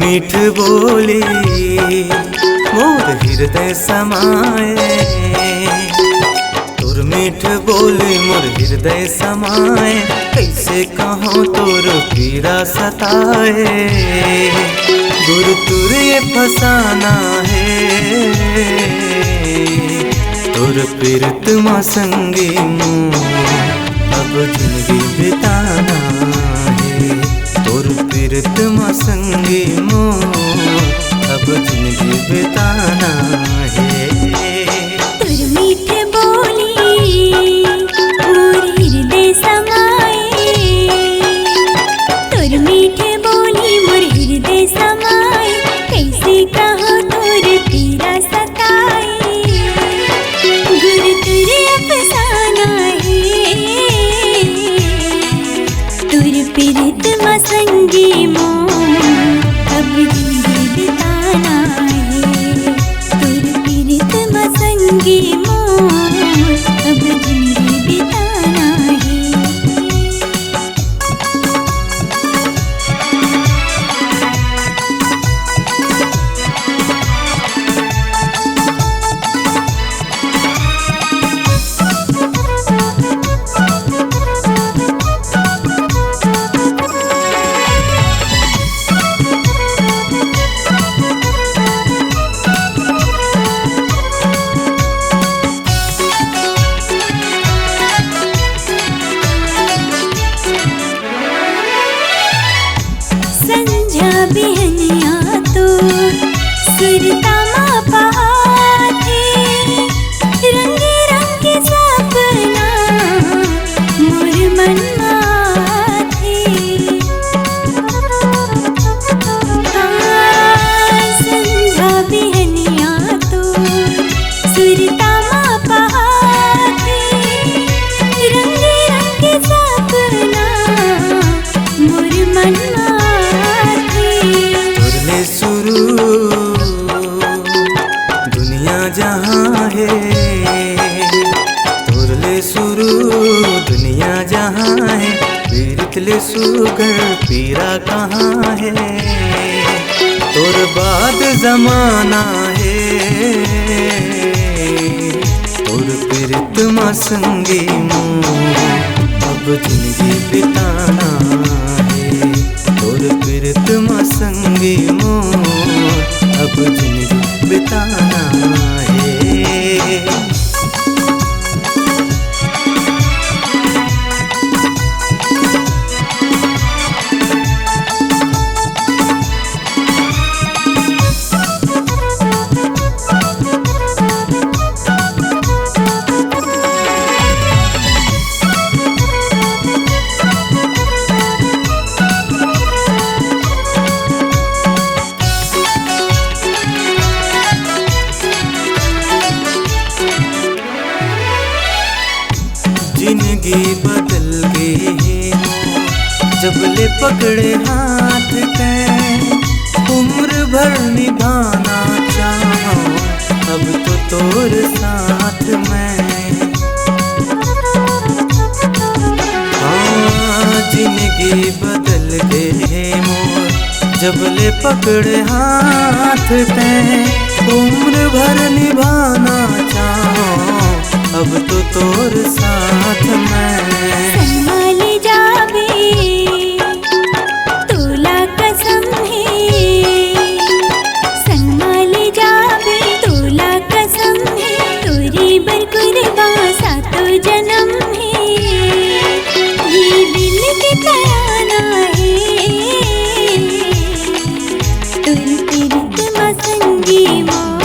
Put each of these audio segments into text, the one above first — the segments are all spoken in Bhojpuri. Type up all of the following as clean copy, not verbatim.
मीठ बोली मोर हृदय समाए, तोर मीठ बोली मोर हृदय समाए, कैसे कहूँ तोर पीरा सताए। गुरु तुर ये फसाना है, तोर पीरत संगी मुँह अब जिंदगी बिताना है। तोर पीरत संगी मोर अब जिंदगी बिताना है। तोर मीठ बोली मोर हृदय समाए, तोर मीठ बोली मोर हृदय समाए, कैसे कहो तोर पीरा सताए। गुरु तुर अफसाना है, तोर पीरत संगी मोर अब जिंदगी बिताना है। तोर पीरत संगी मोर अब जिंदगी बिताना है। संझा बिहनिया तो सुरतामा पाथे, रंगे रंगे सपना मोर मन माथे। संझा बिहनिया तो सुरतामा पाथे, रंगे रंगे सपना मोर मन तोरले शुरू दुनिया जहाँ है, तोरले शुरू दुनिया जहाँ है, पीरतले सुगर पीरा कहाँ है। तोर बाद जमाना है, तोर पीरत संगी मुँह अब जिंदगी बिताना है। तोर पीरत संगी मोर अब जिंदगी बिताना है। जिंदगी बदल गई है जब ले पकड़े हाथ के, उम्र भर निभाना चाहूं अब तो तोर साथ में। हाँ जिंदगी बदल गई है मोर जब ले पकड़े हाथ के, उम्र भर निभाना चाहूं अब तो तोर साथ में। संभाल जाबे तोला कसम है, संभाल जाबे तोला कसम है, तोरी बर कुर्बा सातो जन्म है। ये दिल के तराना है, तोर पीरत संगी मोर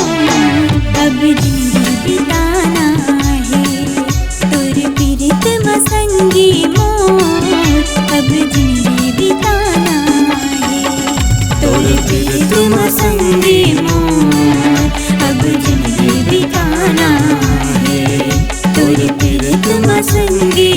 अब जिंदगी बिताना है। तोर पीरत संगी मोर अब जिंदगी बिताना है। तोर पीरत संगी मोर अब जिंदगी बिताना है। तोर पीरत संगी